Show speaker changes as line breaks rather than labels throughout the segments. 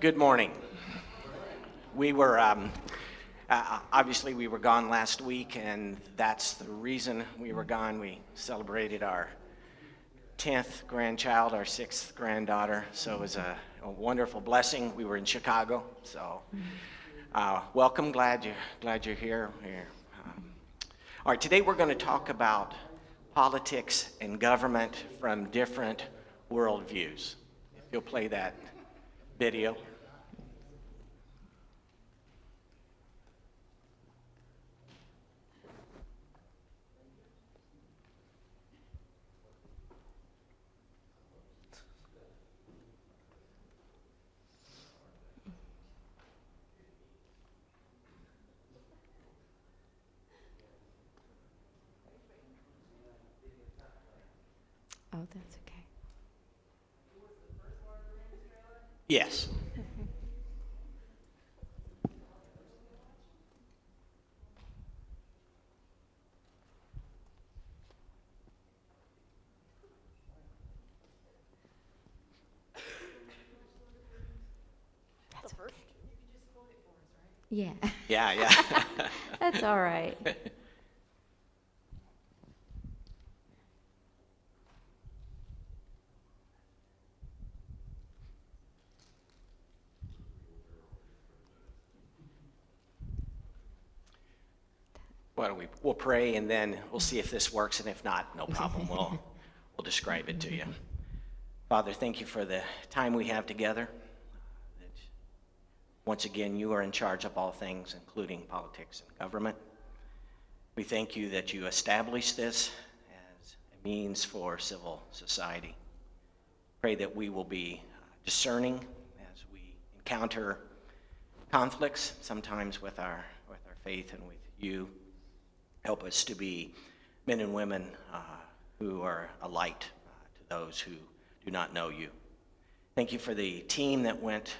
Good morning. We were, obviously we were gone last week, and that's the reason we were gone. We celebrated our 10th grandchild, our 6th granddaughter, so it was a wonderful blessing. We were in Chicago, so welcome, glad you're here. All right, today we're going to talk about politics and government from different worldviews. If you'll play that video.
Oh, that's okay.
Yes.
That's okay. Yeah.
Yeah.
That's all right.
We'll pray, and then we'll see if this works, and if not, no problem. We'll describe it to you. Father, thank you for the time we have together. Once again, you are in charge of all things, including politics and government. We thank you that you established this as a means for civil society. Pray that we will be discerning as we encounter conflicts, sometimes with our faith and with you. Help us to be men and women who are a light to those who do not know you. Thank you for the team that went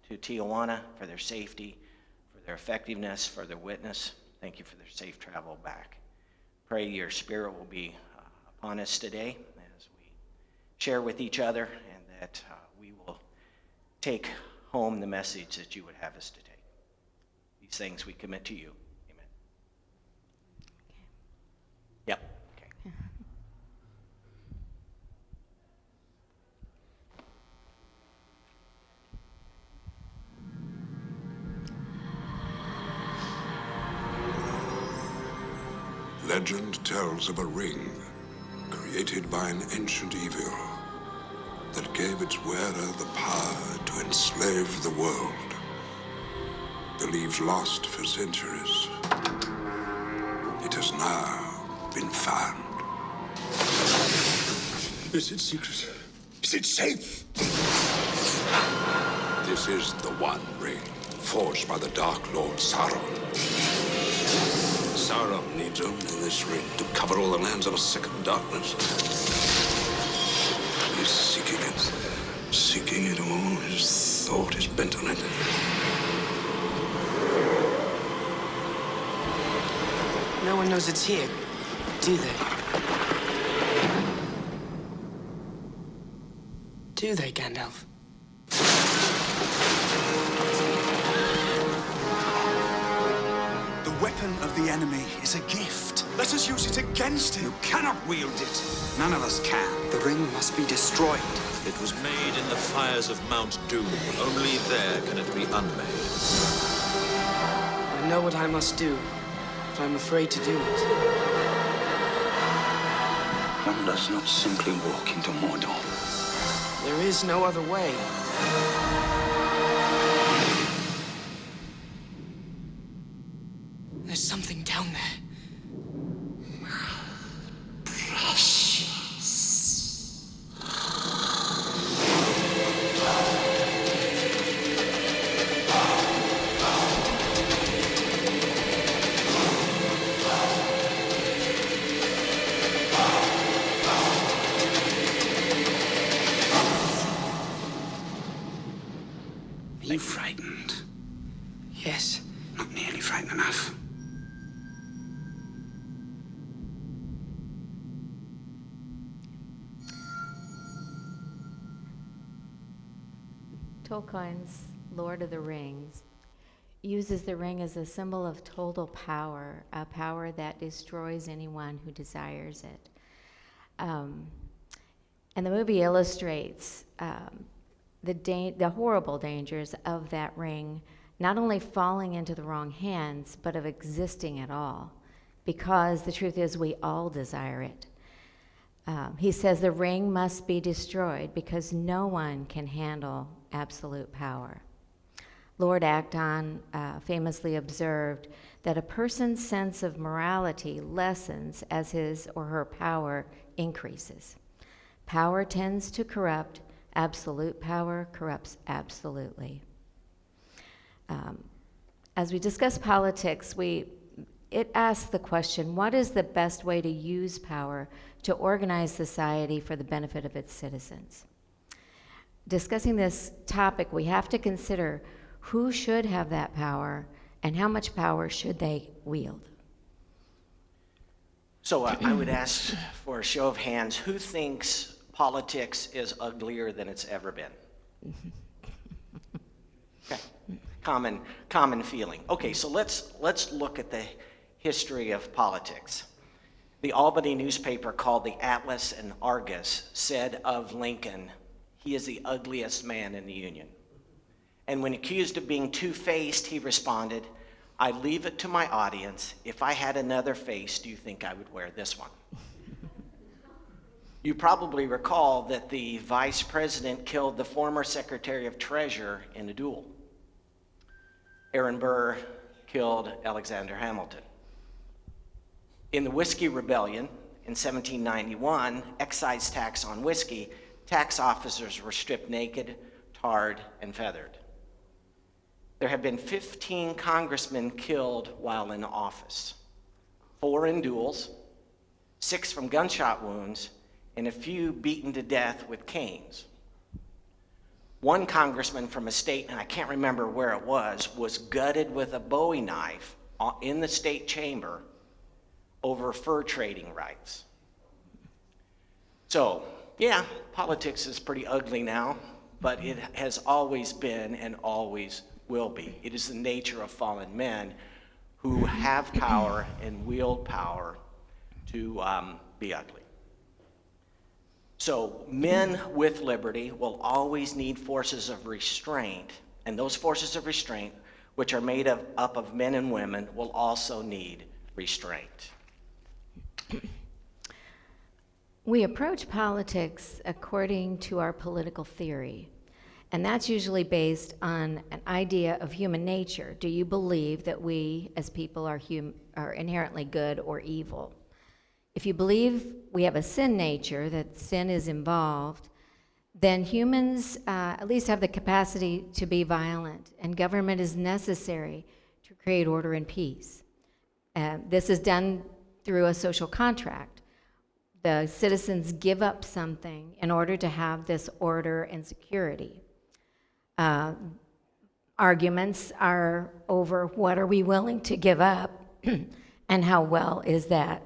to Tijuana, for their safety, for their effectiveness, for their witness. Thank you for their safe travel back. Pray your spirit will be upon us today as we share with each other, and that we will take home the message that you would have us to take. These things we commit to you. Amen.
Okay.
Yep. Okay.
Legend tells of a ring created by an ancient evil that gave its wearer the power to enslave the world. Believed lost for centuries, it has now been found. Is it secret? Is it safe? This is the One Ring, forged by the Dark Lord Sauron. Sauron needs only this ring to cover all the lands of a second darkness. He's seeking it all. His thought is bent on it.
No one knows it's here, do they? Do they, Gandalf?
The weapon of the enemy is a gift. Let us use it against him. You cannot wield it. None of us can.
The ring must be destroyed.
It was made in the fires of Mount Doom. Only there can it be unmade.
I know what I must do, but I'm afraid to do it.
One does not simply walk into Mordor.
There is no other way. There's something down there.
Are you frightened?
Yes.
Not nearly frightened enough.
Tolkien's Lord of the Rings, uses the ring as a symbol of total power, a power that destroys anyone who desires it. And the movie illustrates the horrible dangers of that ring, not only falling into the wrong hands, but of existing at all, because the truth is we all desire it. He says the ring must be destroyed because no one can handle absolute power. Lord Acton famously observed that a person's sense of morality lessens as his or her power increases. Power tends to corrupt. Absolute power corrupts absolutely. As we discuss politics, it asks the question, what is the best way to use power to organize society for the benefit of its citizens? Discussing this topic, we have to consider who should have that power and how much power should they wield.
So I would ask for a show of hands, who thinks politics is uglier than it's ever been? Okay. Common feeling. Okay, so let's look at the history of politics. The Albany newspaper called the Atlas and Argus said of Lincoln, he is the ugliest man in the Union. And when accused of being two-faced, he responded, I leave it to my audience. If I had another face, do you think I would wear this one? You probably recall that the vice president killed the former secretary of treasury in a duel. Aaron Burr killed Alexander Hamilton. In the Whiskey Rebellion in 1791, excise tax on whiskey, tax officers were stripped naked, tarred, and feathered. There have been 15 congressmen killed while in office, 4 in duels, 6 from gunshot wounds, and a few beaten to death with canes. One congressman from a state, and I can't remember where it was gutted with a Bowie knife in the state chamber over fur trading rights. So, yeah, politics is pretty ugly now, but it has always been and always will be. It is the nature of fallen men who have power and wield power to be ugly. So men with liberty will always need forces of restraint, and those forces of restraint, which are made up of men and women, will also need restraint.
We approach politics according to our political theory, and that's usually based on an idea of human nature. Do you believe that we as people are inherently good or evil? If you believe we have a sin nature, that sin is involved, then humans at least have the capacity to be violent, and government is necessary to create order and peace. This is done through a social contract. The citizens give up something in order to have this order and security. Arguments are over what are we willing to give up and how well is that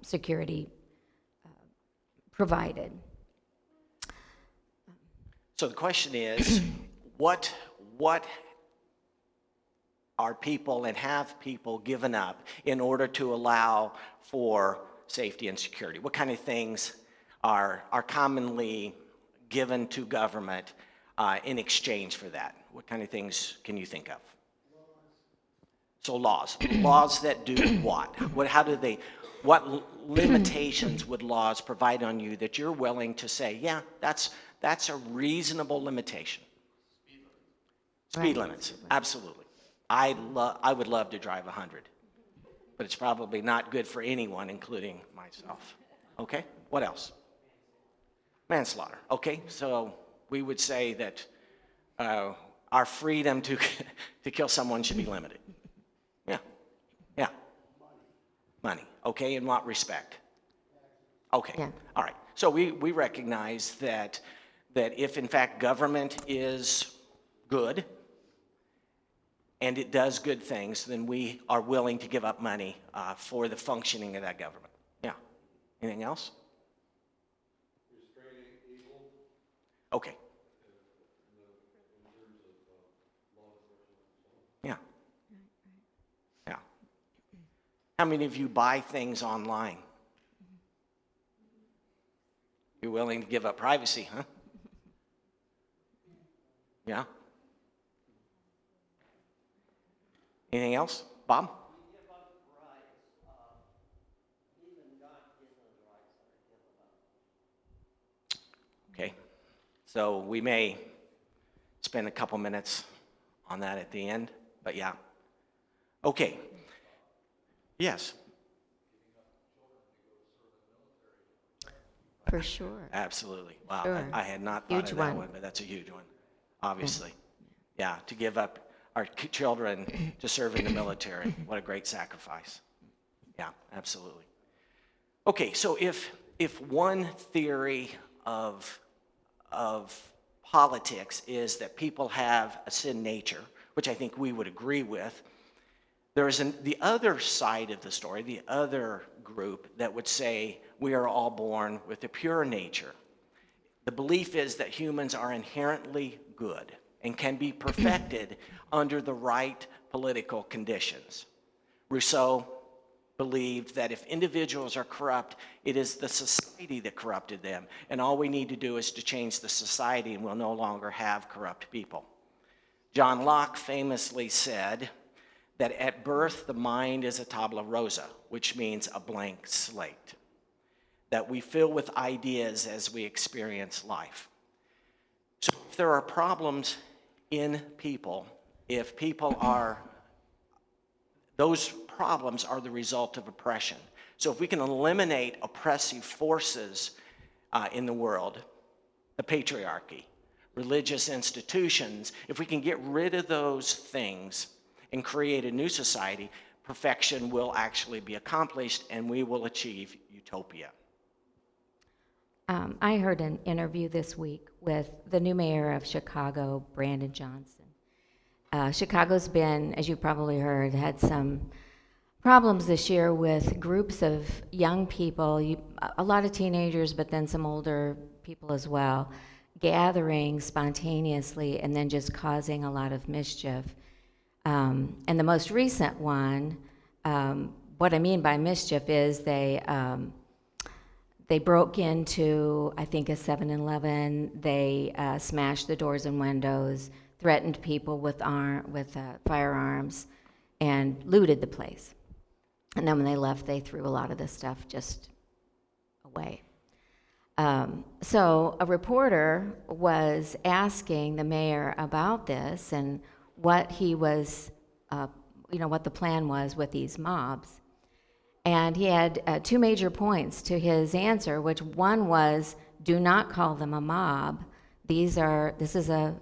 security provided.
So the question is, what are people and have people given up in order to allow for safety and security? What kind of things are commonly given to government in exchange for that? What kind of things can you think of? So laws that do what? What limitations would laws provide on you that you're willing to say, yeah, that's a reasonable limitation? Speed limits, absolutely. I would love to drive 100, but it's probably not good for anyone, including myself. Okay, what else? Manslaughter, okay, so we would say that our freedom to kill someone should be limited. Yeah. Money, okay, in what respect? Okay,
Yeah.
All right. So we recognize that if in fact government is good and it does good things, then we are willing to give up money for the functioning of that government. Yeah. Anything else? Restraining evil. Okay. How many of you buy things online? You're willing to give up privacy, huh? Yeah? Anything else? Bob? Okay. So we may spend a couple minutes on that at the end, but yeah. Okay. Yes.
For sure.
Absolutely. Wow.
Sure.
I had not thought
Huge
of that
one.
one, but that's a huge one, obviously. Yeah, to give up our children to serve in the military. What a great sacrifice. Yeah, absolutely. Okay, so if one theory of politics is that people have a sin nature, which I think we would agree with, there is the other side of the story, the other group that would say we are all born with a pure nature. The belief is that humans are inherently good and can be perfected under the right political conditions. Rousseau believed that if individuals are corrupt, it is the society that corrupted them, and all we need to do is to change the society and we'll no longer have corrupt people. John Locke famously said that at birth the mind is a tabula rasa, which means a blank slate, that we fill with ideas as we experience life. So if there are problems in people, if people are, those problems are the result of oppression. So if we can eliminate oppressive forces in the world, the patriarchy, religious institutions, if we can get rid of those things and create a new society, perfection will actually be accomplished and we will achieve utopia.
I heard an interview this week with the new mayor of Chicago, Brandon Johnson. Chicago's been, as you probably heard, had some problems this year with groups of young people, a lot of teenagers, but then some older people as well, gathering spontaneously and then just causing a lot of mischief. And the most recent one, what I mean by mischief is they broke into, I think, a 7-Eleven. They smashed the doors and windows, threatened people with firearms, and looted the place. And then when they left, they threw a lot of this stuff just away. So a reporter was asking the mayor about this and what he was, what the plan was with these mobs. And he had two major points to his answer, which one was, do not call them a mob. This is a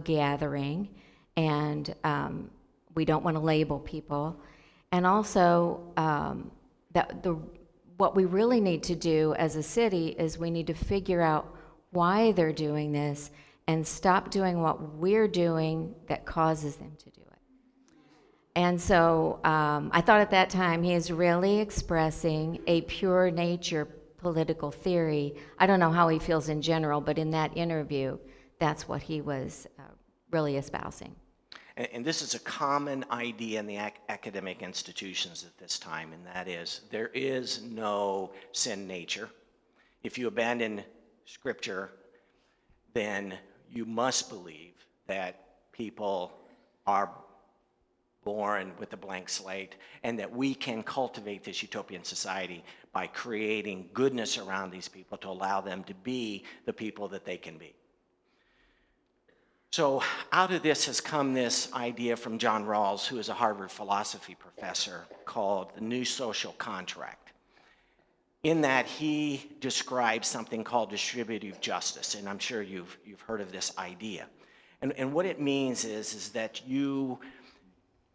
gathering, and we don't want to label people. And also, what we really need to do as a city is we need to figure out why they're doing this and stop doing what we're doing that causes them to do it. And so I thought at that time he is really expressing a pure nature political theory. I don't know how he feels in general, but in that interview, that's what he was really espousing.
And this is a common idea in the academic institutions at this time, and that is there is no sin nature. If you abandon Scripture, then you must believe that people are born with a blank slate and that we can cultivate this utopian society by creating goodness around these people to allow them to be the people that they can be. So out of this has come this idea from John Rawls, who is a Harvard philosophy professor, called the New Social Contract. In that, he describes something called distributive justice, and I'm sure you've heard of this idea. And what it means is that you,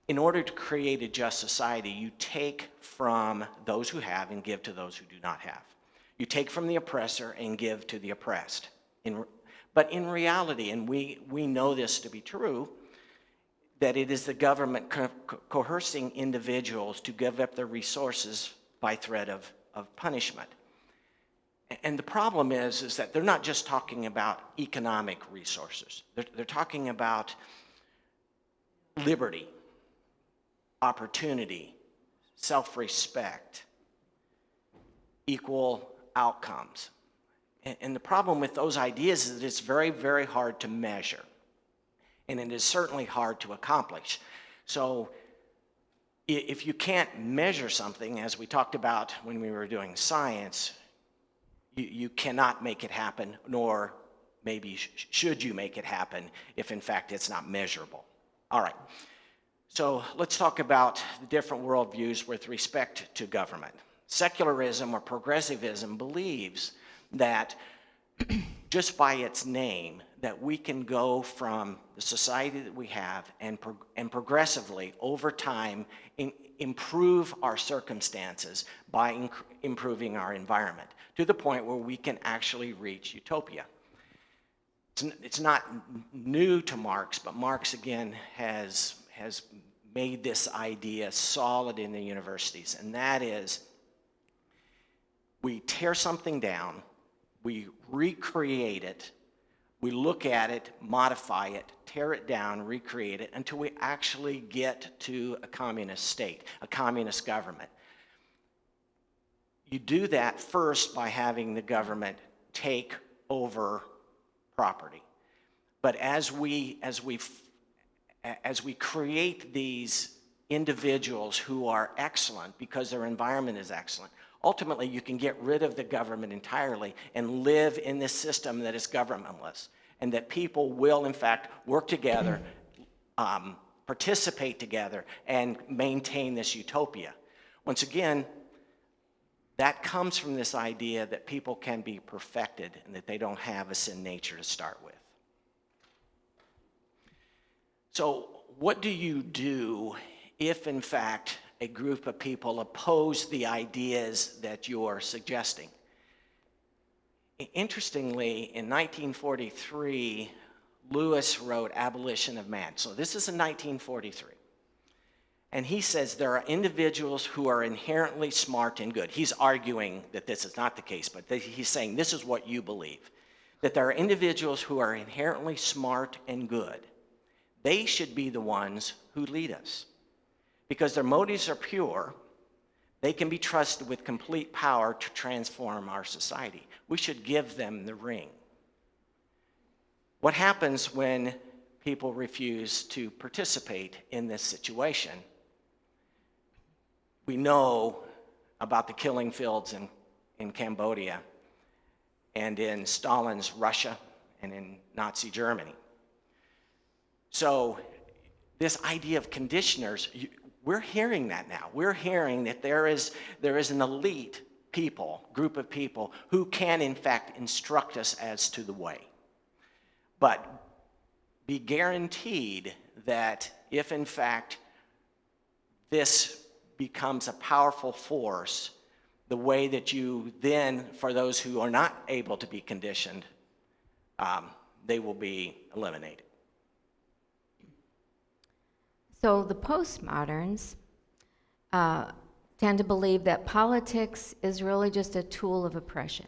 in order to create a just society, you take from those who have and give to those who do not have. You take from the oppressor and give to the oppressed. But in reality, and we know this to be true, that it is the government coercing individuals to give up their resources by threat of punishment. And the problem is that they're not just talking about economic resources. They're talking about liberty, opportunity, self-respect, equal outcomes. And the problem with those ideas is that it's very, very hard to measure. And it is certainly hard to accomplish. So if you can't measure something, as we talked about when we were doing science, you cannot make it happen, nor maybe should you make it happen if in fact it's not measurable. All right, so let's talk about the different worldviews with respect to government. Secularism or progressivism believes that just by its name, that we can go from the society that we have and progressively over time improve our circumstances by improving our environment to the point where we can actually reach utopia. It's not new to Marx, but Marx again has made this idea solid in the universities, and that is we tear something down, we recreate it, we look at it, modify it, tear it down, recreate it, until we actually get to a communist state, a communist government. You do that first by having the government take over property. But as we create these individuals who are excellent because their environment is excellent, ultimately, you can get rid of the government entirely and live in this system that is governmentless, and that people will, in fact, work together, participate together, and maintain this utopia. Once again, that comes from this idea that people can be perfected and that they don't have a sin nature to start with. So what do you do if, in fact, a group of people oppose the ideas that you're suggesting? Interestingly, in 1943, Lewis wrote Abolition of Man. So this is in 1943. And he says there are individuals who are inherently smart and good. He's arguing that this is not the case, but he's saying this is what you believe, that there are individuals who are inherently smart and good. They should be the ones who lead us. Because their motives are pure, they can be trusted with complete power to transform our society. We should give them the ring. What happens when people refuse to participate in this situation? We know about the killing fields in Cambodia and in Stalin's Russia and in Nazi Germany. So this idea of conditioners, we're hearing that now. We're hearing that there is an elite group of people who can in fact instruct us as to the way. But be guaranteed that if in fact this becomes a powerful force, the way that you then, for those who are not able to be conditioned, they will be eliminated.
So the postmoderns tend to believe that politics is really just a tool of oppression.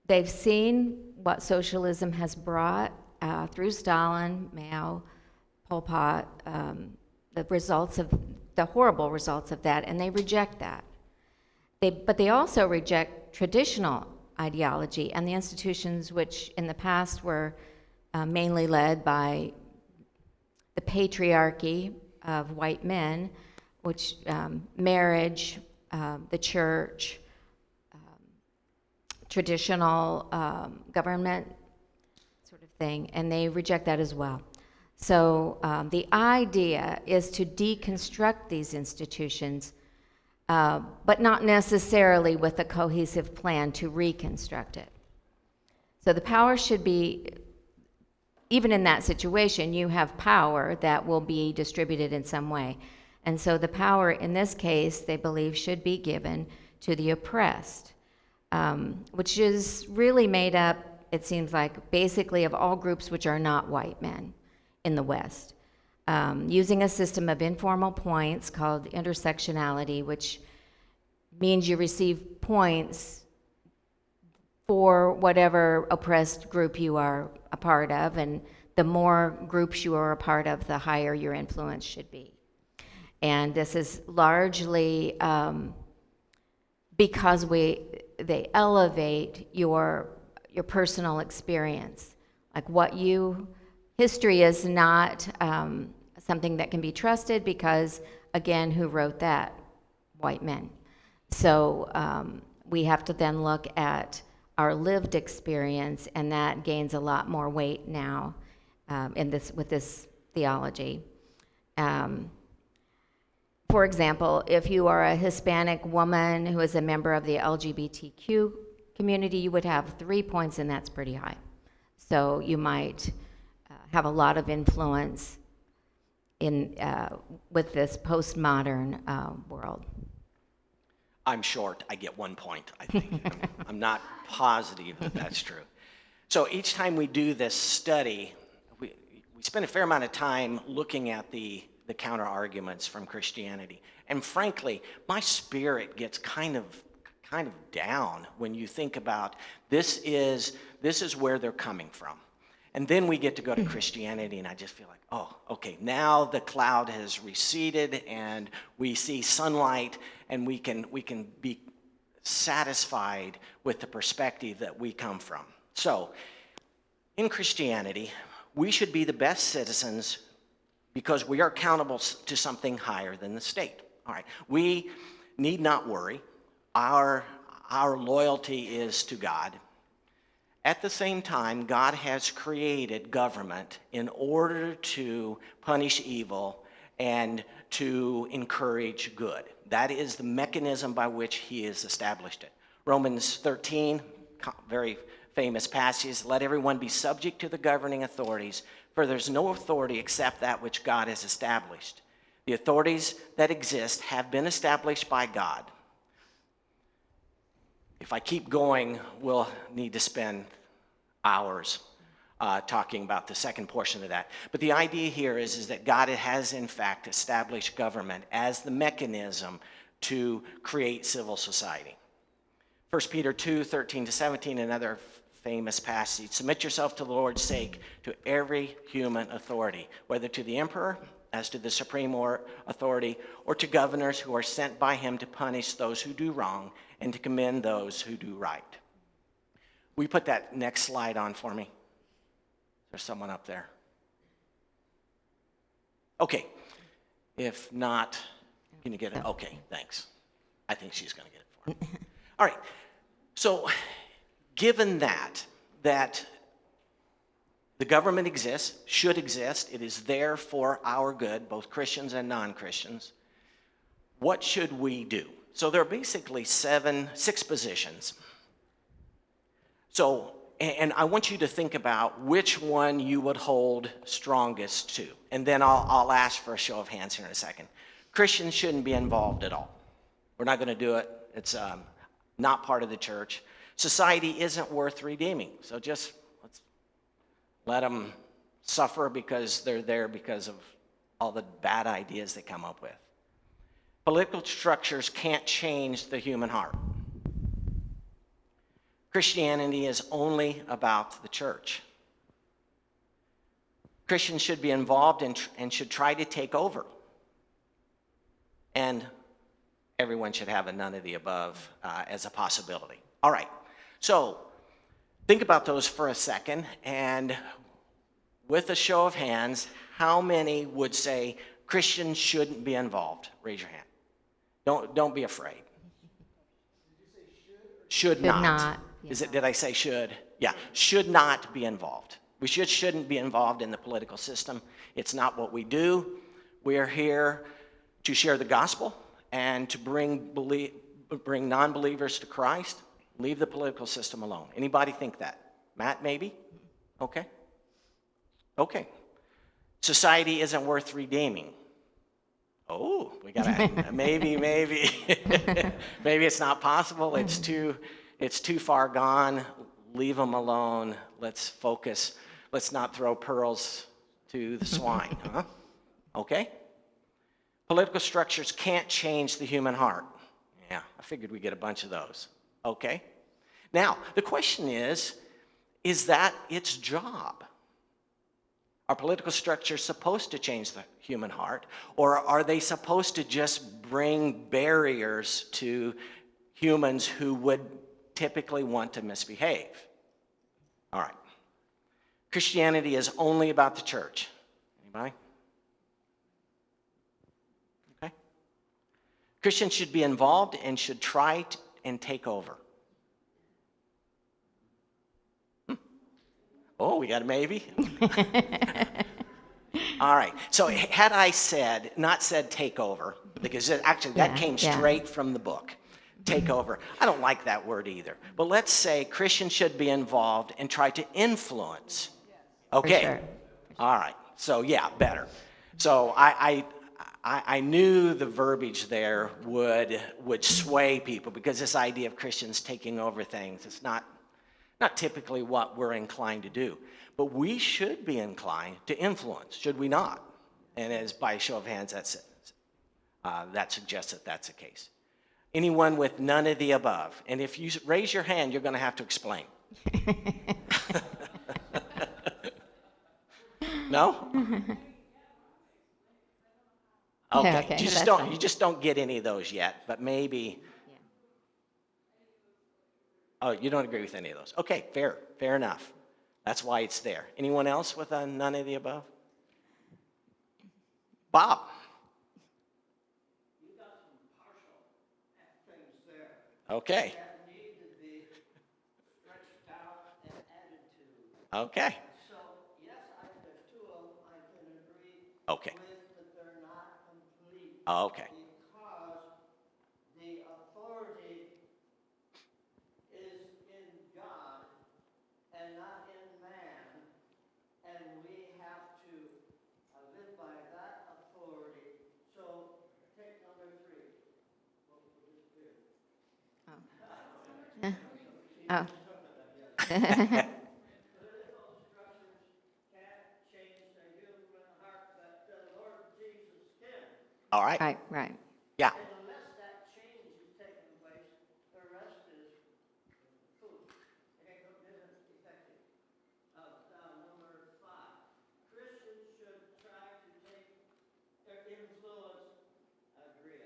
They've seen what socialism has brought through Stalin, Mao, Pol Pot, the horrible results of that, and they reject that. But they also reject traditional ideology and the institutions which in the past were mainly led by the patriarchy of white men, which marriage, the church, traditional government sort of thing, and they reject that as well. So the idea is to deconstruct these institutions, but not necessarily with a cohesive plan to reconstruct it. So the power should be, even in that situation, you have power that will be distributed in some way. And so the power in this case, they believe, should be given to the oppressed, which is really made up, it seems like, basically of all groups which are not white men in the West, using a system of informal points called intersectionality, which means you receive points for whatever oppressed group you are a part of, and the more groups you are a part of, the higher your influence should be. And this is largely because they elevate your personal experience. Like history is not something that can be trusted because, again, who wrote that? White men. So we have to then look at our lived experience, and that gains a lot more weight now with this theology. For example, if you are a Hispanic woman who is a member of the LGBTQ community, you would have 3 points, and that's pretty high. So you might have a lot of influence with this postmodern world.
I'm short. I get 1 point, I think. I'm not positive that that's true. So each time we do this study, we spend a fair amount of time looking at the counter arguments from Christianity. And frankly, my spirit gets kind of down when you think about this is where they're coming from. And then we get to go to Christianity, and I just feel like, oh, okay, now the cloud has receded, and we see sunlight, and we can be satisfied with the perspective that we come from. So, in Christianity, we should be the best citizens because we are accountable to something higher than the state. All right, we need not worry. Our loyalty is to God. At the same time, God has created government in order to punish evil and to encourage good. That is the mechanism by which he has established it. Romans 13, very famous passage, let everyone be subject to the governing authorities, for there's no authority except that which God has established. The authorities that exist have been established by God. If I keep going, we'll need to spend hours talking about the second portion of that. But the idea here is that God has, in fact, established government as the mechanism to create civil society. 1 Peter 2, 13 to 17, another famous passage. Submit yourself to the Lord's sake to every human authority, whether to the emperor, as to the supreme authority, or to governors who are sent by him to punish those who do wrong and to commend those who do right. Will you put that next slide on for me? There's someone up there. Okay. If not, can you get it? Okay, thanks. I think she's going to get it for me. All right. So, given that the government exists, should exist, it is there for our good, both Christians and non-Christians, what should we do? So there are basically six positions. So, and I want you to think about which one you would hold strongest to. And then I'll ask for a show of hands here in a second. Christians shouldn't be involved at all. We're not going to do it. It's not part of the church. Society isn't worth redeeming. So just let's let them suffer because they're there because of all the bad ideas they come up with. Political structures can't change the human heart. Christianity is only about the church. Christians should be involved and should try to take over. And everyone should have a none of the above as a possibility. All right, so think about those for a second, and with a show of hands, how many would say Christians shouldn't be involved? Raise your hand. Don't be afraid. Should not.
Yeah.
Did I say should? Yeah, should not be involved. We shouldn't be involved in the political system. It's not what we do. We are here to share the gospel and to bring non-believers to Christ. Leave the political system alone. Anybody think that? Matt, maybe? Okay. Okay. Society isn't worth redeeming. Oh, we gotta maybe maybe it's not possible. It's too far gone. Leave them alone. Let's focus. Let's not throw pearls to the swine. Huh? Okay. Political structures can't change the human heart. Yeah, I figured we'd get a bunch of those. Okay. Now the question is that its job? Are political structures supposed to change the human heart, or are they supposed to just bring barriers to humans who would typically want to misbehave? All right. Christianity is only about the church. Anybody? Okay. Christians should be involved and should try and take over. Oh, we got a maybe? All right. So had I not said take over, because actually that came straight from the book, take over. I don't like that word either. But let's say Christians should be involved and try to influence. Okay.
For sure.
All right. So yeah, better. So I knew the verbiage there would sway people, because this idea of Christians taking over things, it's not typically what we're inclined to do. But we should be inclined to influence, should we not? And as by a show of hands, that suggests that that's the case. Anyone with none of the above? And if you raise your hand, you're going to have to explain. No? Okay. You just don't get any of those yet, but maybe. Oh, you don't agree with any of those. Okay, fair enough. That's why it's there. Anyone else with a none of the above? Bob.
You got some partial things there.
Okay.
That need to be stretched out and added to.
Okay.
So, yes, there's two of them I can agree
Okay.
with, but they're not complete.
Okay.
Because the authority is in God and not in man, and we have to live by that authority. So, take number 3. What was disappeared?
Oh.
Political structures can't change the human heart, but the Lord Jesus can.
All right.
Right.
Yeah.
And unless that change is taking place, the rest is food. It isn't effective. Number 5. Christians should try to take their influence. Agree.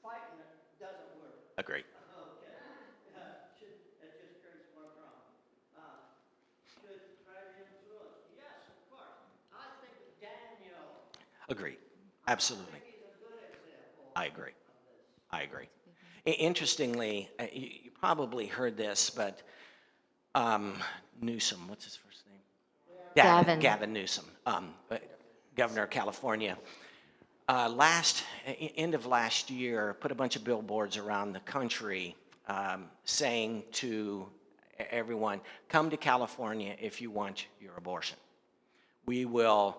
Fighting it doesn't work.
Agree.
Okay. It just creates more problems. Should try to influence. Yes, of course. I think of Daniel.
Agree. Absolutely.
He's a good example.
I agree. Interestingly, you probably heard this, but Newsom, what's his first name? Gavin Newsom, governor of California. End of last year, put a bunch of billboards around the country saying to everyone, come to California if you want your abortion. We will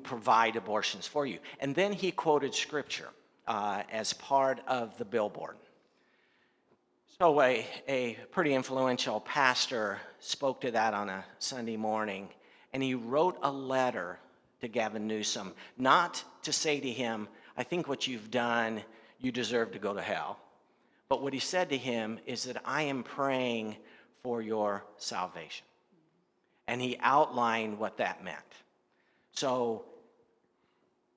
provide abortions for you. And then he quoted scripture as part of the billboard. So a pretty influential pastor spoke to that on a Sunday morning, and he wrote a letter to Gavin Newsom, not to say to him, I think what you've done, you deserve to go to hell. But what he said to him is that I am praying for your salvation. And he outlined what that meant. So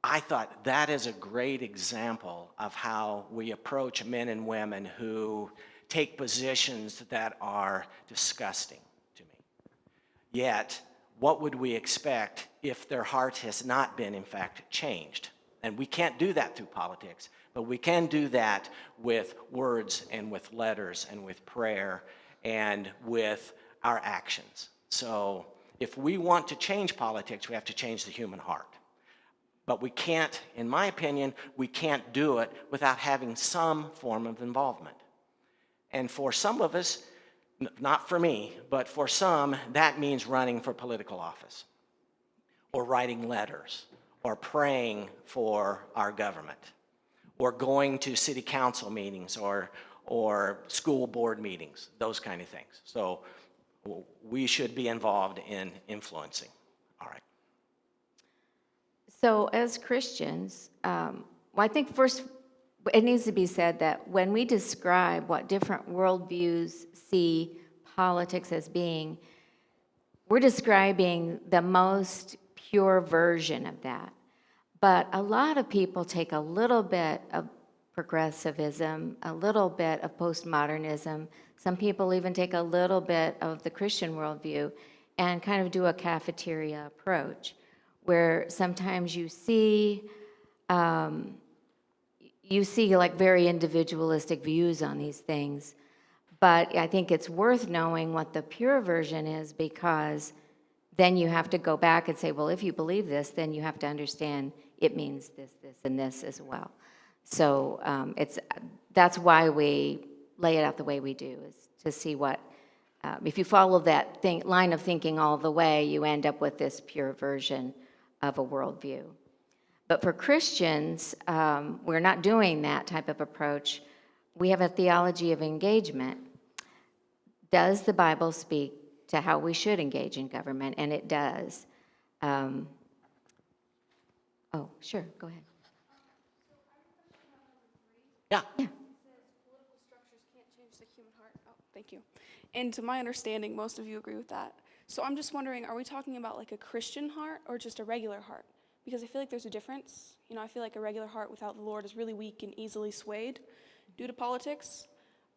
I thought that is a great example of how we approach men and women who take positions that are disgusting to me. Yet, what would we expect if their heart has not been, in fact, changed? And we can't do that through politics, but we can do that with words and with letters and with prayer and with our actions. So if we want to change politics, we have to change the human heart. But we can't, in my opinion, we can't do it without having some form of involvement. And for some of us, not for me, but for some, that means running for political office, or writing letters, or praying for our government, or going to city council meetings, or school board meetings, those kind of things. So we should be involved in influencing. All right.
So as Christians, I think first it needs to be said that when we describe what different worldviews see politics as being, we're describing the most pure version of that. But a lot of people take a little bit of progressivism, a little bit of postmodernism. Some people even take a little bit of the Christian worldview and kind of do a cafeteria approach, where sometimes you see like very individualistic views on these things. But I think it's worth knowing what the pure version is, because then you have to go back and say, well, if you believe this, then you have to understand it means this, this, and this as well. So that's why we lay it out the way we do, is to see what, if you follow that line of thinking all the way, you end up with this pure version of a worldview. But for Christians, we're not doing that type of approach. We have a theology of engagement. Does the Bible speak to how we should engage in government? And it does. Oh, sure, go ahead.
Yeah.
Political structures can't change the human heart. Oh, thank you. And to my understanding, most of you agree with that. So I'm just wondering, are we talking about like a Christian heart or just a regular heart? Because I feel like there's a difference. You know, I feel like a regular heart without the Lord is really weak and easily swayed due to politics.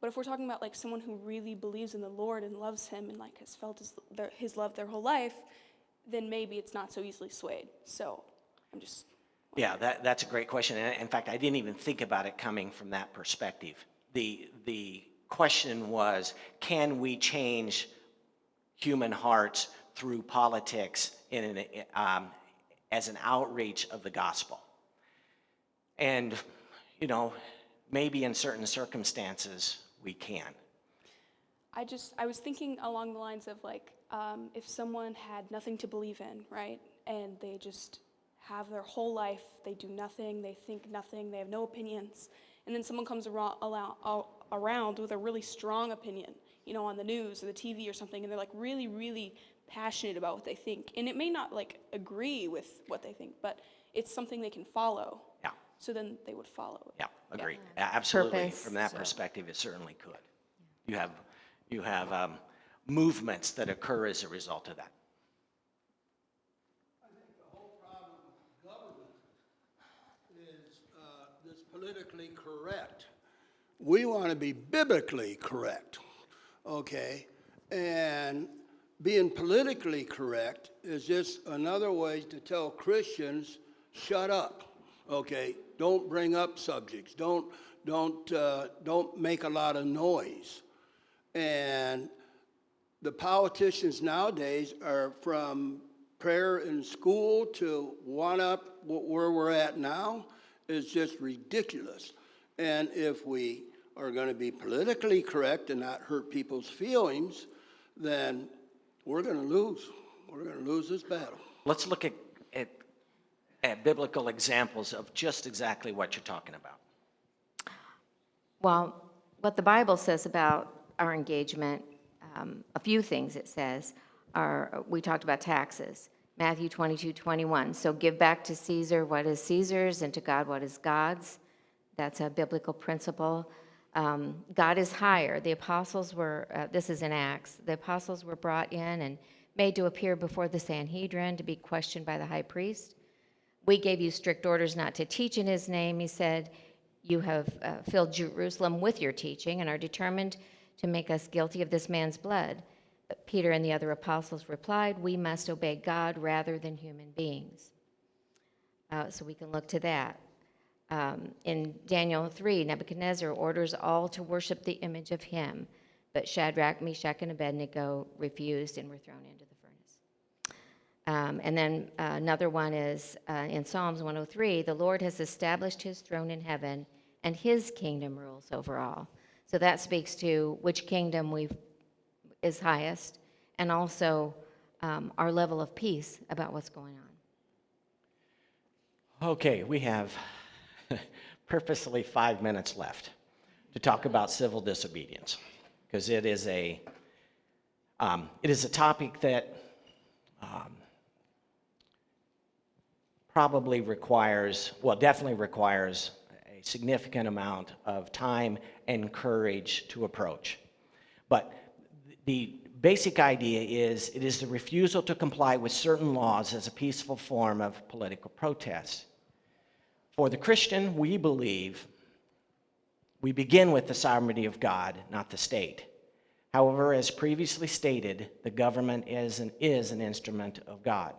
But if we're talking about like someone who really believes in the Lord and loves him and like has felt his love their whole life, then maybe it's not so easily swayed. So I'm just...
Yeah, that's a great question. And in fact, I didn't even think about it coming from that perspective. The question was, can we change human hearts through politics as an outreach of the gospel? And, you know, maybe in certain circumstances we can.
I was thinking along the lines of like, if someone had nothing to believe in, right? And they just have their whole life, they do nothing, they think nothing, they have no opinions. And then someone comes around with a really strong opinion, you know, on the news or the TV or something, and they're like really, really passionate about what they think. And it may not like agree with what they think, but it's something they can follow.
Yeah.
So then they would follow it.
Yeah, agreed. Absolutely.
Purpose.
From that perspective, it certainly could. You have movements that occur as a result of that.
I think the whole problem with government is this politically correct. We want to be biblically correct, okay? And being politically correct is just another way to tell Christians, shut up, okay? Don't bring up subjects. Don't make a lot of noise. And the politicians nowadays are from prayer in school to one up where we're at now is just ridiculous. And if we are going to be politically correct and not hurt people's feelings, then we're going to lose. We're going to lose this battle.
Let's look at biblical examples of just exactly what you're talking about.
Well, what the Bible says about our engagement, a few things it says are, we talked about taxes. Matthew 22:21. So give back to Caesar what is Caesar's and to God what is God's. That's a biblical principle. God is higher. The apostles were, this is in Acts, the apostles were brought in and made to appear before the Sanhedrin to be questioned by the high priest. We gave you strict orders not to teach in his name. He said, you have filled Jerusalem with your teaching and are determined to make us guilty of this man's blood. But Peter and the other apostles replied, we must obey God rather than human beings. So we can look to that. In Daniel 3, Nebuchadnezzar orders all to worship the image of him, but Shadrach, Meshach, and Abednego refused and were thrown into the furnace. And then another one is in Psalms 103, the Lord has established his throne in heaven, and his kingdom rules over all. So that speaks to which kingdom is highest, and also our level of peace about what's going on.
Okay, we have purposely 5 minutes left to talk about civil disobedience, because it is a topic that definitely requires a significant amount of time and courage to approach. But the basic idea is it is the refusal to comply with certain laws as a peaceful form of political protest. For the Christian, we believe we begin with the sovereignty of God, not the state. However, as previously stated, the government is an instrument of God.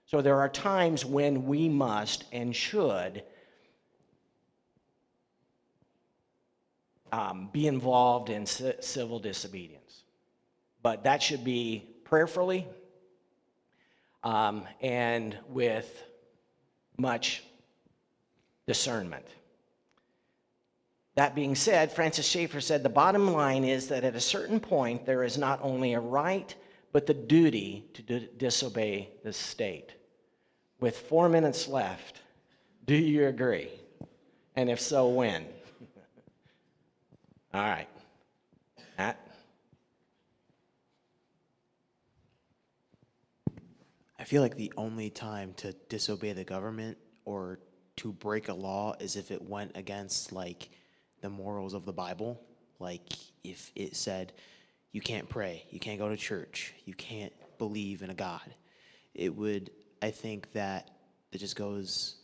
So there are times when we must and should be involved in civil disobedience. But that should be prayerfully and with much discernment. That being said, Francis Schaeffer said the bottom line is that at a certain point there is not only a right but the duty to disobey the state. With 4 minutes left, do you agree? And if so, when? All right. Matt?
I feel like the only time to disobey the government or to break a law is if it went against, like, the morals of the Bible. Like, if it said, you can't pray, you can't go to church, you can't believe in a God. It would, I think that it just goes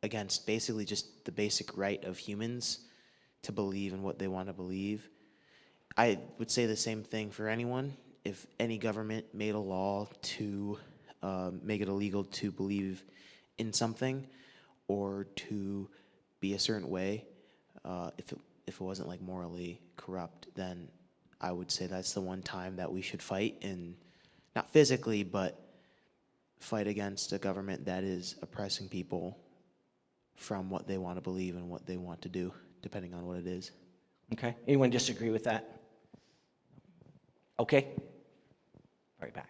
against basically just the basic right of humans to believe in what they want to believe. I would say the same thing for anyone. If any government made a law to make it illegal to believe in something or to be a certain way, if it wasn't like morally corrupt, then I would say that's the one time that we should fight, and not physically, but fight against a government that is oppressing people from what they want to believe and what they want to do, depending on what it is.
Okay. Anyone disagree with that? Okay. Right back.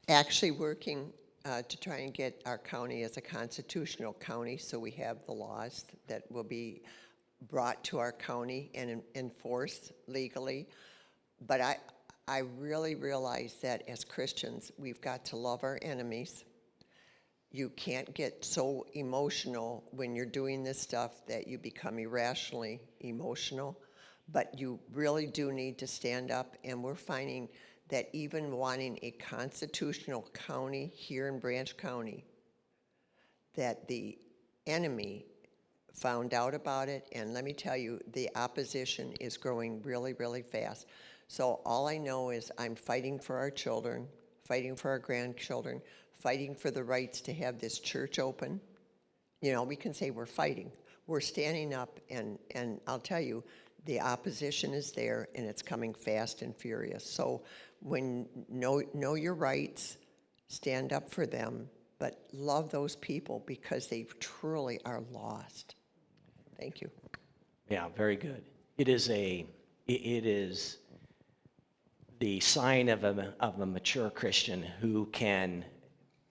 Actually working to try and get our county as a constitutional county, so we have the laws that will be brought to our county and enforced legally. But I really realize that as Christians, we've got to love our enemies. You can't get so emotional when you're doing this stuff that you become irrationally emotional, but you really do need to stand up, and we're finding that even wanting a constitutional county here in Branch County, that the enemy found out about it, and let me tell you, the opposition is growing really, really fast. So all I know is I'm fighting for our children, fighting for our grandchildren, fighting for the rights to have this church open. You know, we can say we're fighting. We're standing up, and I'll tell you, the opposition is there, and it's coming fast and furious. So when know your rights, stand up for them, but love those people because they truly are lost. Thank you.
Yeah, very good. It is the sign of a mature Christian who can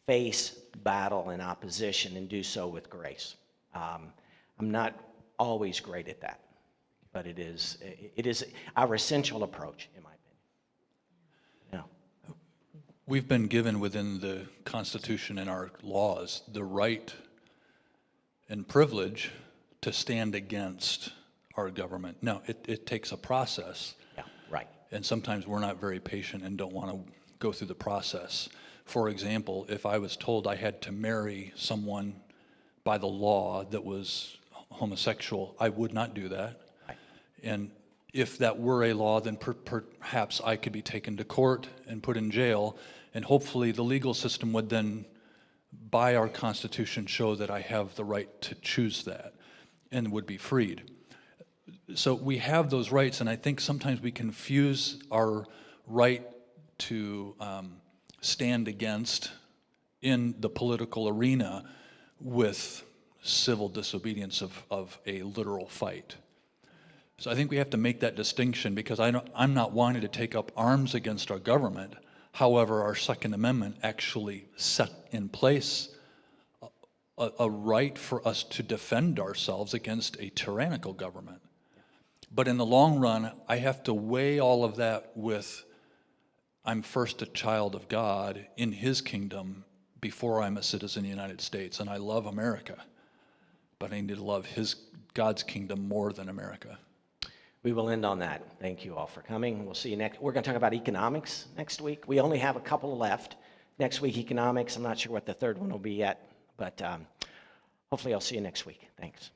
face battle and opposition and do so with grace. I'm not always great at that, but it is our essential approach, in my opinion. Yeah.
We've been given within the Constitution and our laws the right and privilege to stand against our government. Now, it takes a process.
Yeah, right.
And sometimes we're not very patient and don't want to go through the process. For example, if I was told I had to marry someone by the law that was homosexual, I would not do that.
Right.
And if that were a law, then perhaps I could be taken to court and put in jail, and hopefully the legal system would then, by our Constitution, show that I have the right to choose that and would be freed. So we have those rights, and I think sometimes we confuse our right to stand against in the political arena with civil disobedience of a literal fight. So I think we have to make that distinction, because I'm not wanting to take up arms against our government. However, our Second Amendment actually set in place a right for us to defend ourselves against a tyrannical government. But in the long run, I have to weigh all of that with, I'm first a child of God in His kingdom, before I'm a citizen of the United States. And I love America, but I need to love God's kingdom more than America.
We will end on that. Thank you all for coming. We'll see you next. We're going to talk about economics next week. We only have a couple left. Next week, economics. I'm not sure what the third one will be yet, but hopefully I'll see you next week. Thanks.